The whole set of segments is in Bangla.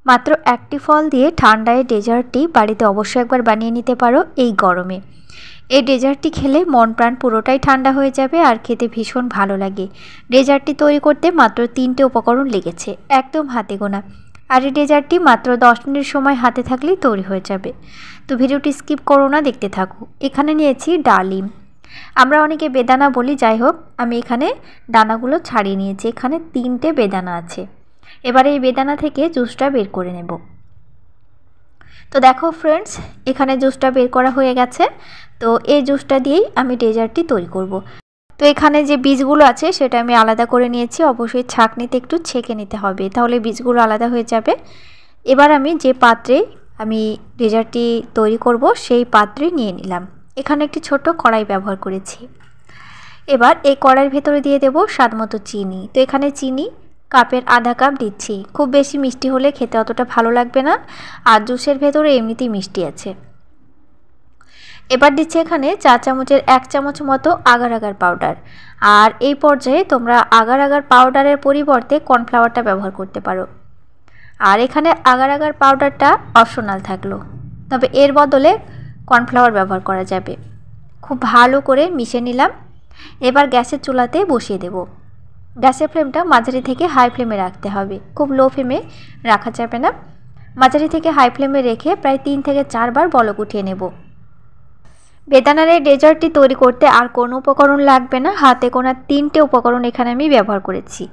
মাত্র একটি ফল দিয়ে ঠান্ডায় ডেজার্টটি বাড়িতে অবশ্যই একবার বানিয়ে নিতে পারো এই গরমে। এই ডেজার্টটি খেলে মন প্রাণ পুরোটাই ঠান্ডা হয়ে যাবে আর খেতে ভীষণ ভালো লাগে। ডেজার্টটি তৈরি করতে মাত্র 3টে উপকরণ লেগেছে, একদম হাতে গোনা। আর এই ডেজার্টটি মাত্র 10 মিনিট সময় হাতে থাকলেই তৈরি হয়ে যাবে। তো ভিডিওটি স্কিপ করো না, দেখতে থাকো। এখানে নিয়েছি ডালিম, আমরা অনেকে বেদানা বলি, যাই হোক আমি এখানে দানাগুলো ছাড়িয়ে নিয়েছি। এখানে 3টে বেদানা আছে। এবার এই বেদানা থেকে জুসটা বের করে নেব। তো দেখো ফ্রেন্ডস, এখানে জুসটা বের করা হয়ে গেছে। তো এই জুসটা দিয়েই আমি ডেজার্টটি তৈরি করব। তো এখানে যে বীজগুলো আছে সেটা আমি আলাদা করে নিয়েছি। অবশ্যই ছাঁকনিতে একটু ছেঁকে নিতে হবে, তাহলে বীজগুলো আলাদা হয়ে যাবে। এবার আমি যে পাত্রে আমি ডেজার্টটি তৈরি করব সেই পাত্রে নিয়ে নিলাম। এখানে একটি ছোট কড়াই ব্যবহার করেছি। এবার এই কড়াইয়ের ভেতরে দিয়ে দেব স্বাদমতো চিনি। তো এখানে চিনি কাপের আধা কাপ দিচ্ছি। খুব বেশি মিষ্টি হলে খেতে অতটা ভালো লাগবে না, আর জুসের ভেতরে এমনিতেই মিষ্টি আছে। এবার দিচ্ছি এখানে 4 চামচের 1 চামচ মতো আগার আগার পাউডার। আর এই পর্যায়ে তোমরা আগার আগার পাউডারের পরিবর্তে কর্নফ্লাওয়ারটা ব্যবহার করতে পারো। আর এখানে আগার আগার পাউডারটা অপশনাল থাকলো, তবে এর বদলে কর্নফ্লাওয়ার ব্যবহার করা যাবে। খুব ভালো করে মিশিয়ে নিলাম। এবার গ্যাসের চুলাতে বসিয়ে দেব। গ্যাসের ফ্লেমটা মাঝারি থেকে হাই ফ্লেমে রাখতে হবে, খুব লো ফ্লেমে রাখা যাবে না। মাঝারি থেকে হাই ফ্লেমে রেখে প্রায় 3 থেকে 4 বার বলক উঠিয়ে নেব। বেদানার এই ডেজার্টটি তৈরি করতে আর কোনো উপকরণ লাগবে না, হাতে গোনা 3টে উপকরণ এখানে আমি ব্যবহার করেছি।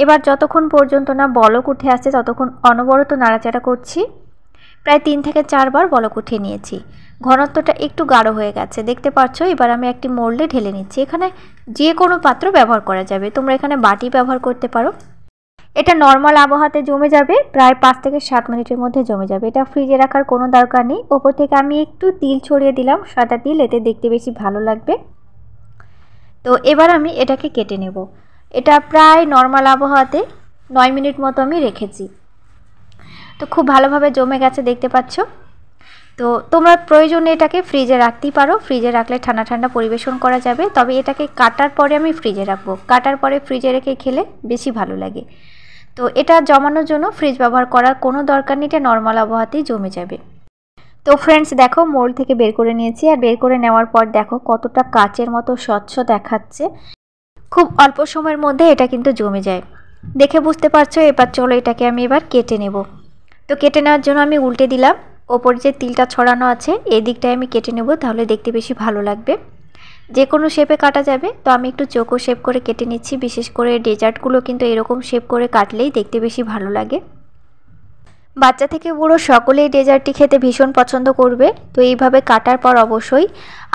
এবার যতক্ষণ পর্যন্ত না বলক উঠে আসছে ততক্ষণ অনবরত নাড়াচাড়া করছি। প্রায় 3 থেকে 4 বার বলক উঠিয়ে নিয়েছি। ঘনত্বটা একটু গাঢ় হয়ে গেছে, দেখতে পাচ্ছ। এবার আমি একটি মোল্ডে ঢেলে নিচ্ছি। এখানে যে কোনো পাত্র ব্যবহার করা যাবে, তোমরা এখানে বাটি ব্যবহার করতে পারো। এটা নর্মাল আবহাওয়াতে জমে যাবে, প্রায় 5 থেকে 7 মিনিটের মধ্যে জমে যাবে। এটা ফ্রিজে রাখার কোনো দরকার নেই। ওপর থেকে আমি একটু তিল ছড়িয়ে দিলাম, সাদা তিল, এতে দেখতে বেশি ভালো লাগবে। তো এবার আমি এটাকে কেটে নেব। এটা প্রায় নর্মাল আবহাওয়াতে 9 মিনিট মতো আমি রেখেছি। তো খুব ভালোভাবে জমে গেছে, দেখতে পাচ্ছ। তো তোমরা প্রয়োজনে এটাকে ফ্রিজে রাখতেই পারো। ফ্রিজে রাখলে ঠান্ডা ঠান্ডা পরিবেশন করা যাবে। তবে এটাকে কাটার পরে আমি ফ্রিজে রাখবো, কাটার পরে ফ্রিজে রেখে খেলে বেশি ভালো লাগে। তো এটা জমানোর জন্য ফ্রিজ ব্যবহার করার কোনো দরকার নেই, এটা নর্মাল আবহাওয়াতেই জমে যাবে। তো ফ্রেন্ডস দেখো, মোল্ড থেকে বের করে নিয়েছি। আর বের করে নেওয়ার পর দেখো কতটা কাচের মতো স্বচ্ছ দেখাচ্ছে। খুব অল্প সময়ের মধ্যে এটা কিন্তু জমে যায়, দেখে বুঝতে পারছো। এবার চলো এটাকে আমি এবার কেটে নেব। তো কেটে নেওয়ার জন্য আমি উল্টে দিলাম। ওপর যে তিলটা ছড়ানো আছে এই দিকটায় আমি কেটে নেব, তাহলে দেখতে বেশি ভালো লাগবে। যে কোনো শেপে কাটা যাবে। তো আমি একটু চৌকো শেপ করে কেটে নিচ্ছি। বিশেষ করে ডেজার্টগুলো কিন্তু এরকম শেপ করে কাটলেই দেখতে বেশি ভালো লাগে। বাচ্চা থেকে বুড়ো সকলেই ডেজার্টটি খেতে ভীষণ পছন্দ করবে। তো এইভাবে কাটার পর অবশ্যই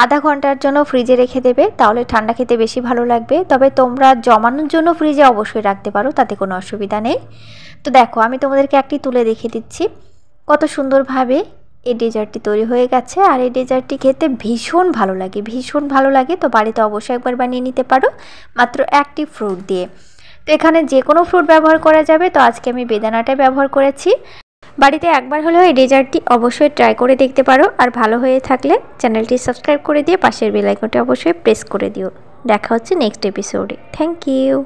আধা ঘন্টার জন্য ফ্রিজে রেখে দেবে, তাহলে ঠান্ডা খেতে বেশি ভালো লাগবে। তবে তোমরা জমানোর জন্য ফ্রিজে অবশ্যই রাখতে পারো, তাতে কোনো অসুবিধা নেই। তো দেখো, আমি তোমাদেরকে একটি তুলে দেখিয়ে দিচ্ছি কত সুন্দরভাবে এই ডেজার্টটি তৈরি হয়ে গেছে। আর এই ডেজার্টটি খেতে ভীষণ ভালো লাগে, ভীষণ ভালো লাগে। তো বাড়িতে অবশ্যই একবার বানিয়ে নিতে পারো, মাত্র একটি ফ্রুট দিয়ে। তো এখানে যে কোনো ফ্রুট ব্যবহার করা যাবে। তো আজকে আমি বেদানাটা ব্যবহার করেছি। বাড়িতে একবার হলেও এই ডেজার্টটি অবশ্যই ট্রাই করে দেখতে পারো। আর ভালো হয়ে থাকলে চ্যানেলটি সাবস্ক্রাইব করে দিয়ে পাশের বেল আইকনটি অবশ্যই প্রেস করে দিও। দেখা হচ্ছে নেক্সট এপিসোডে। Thank you.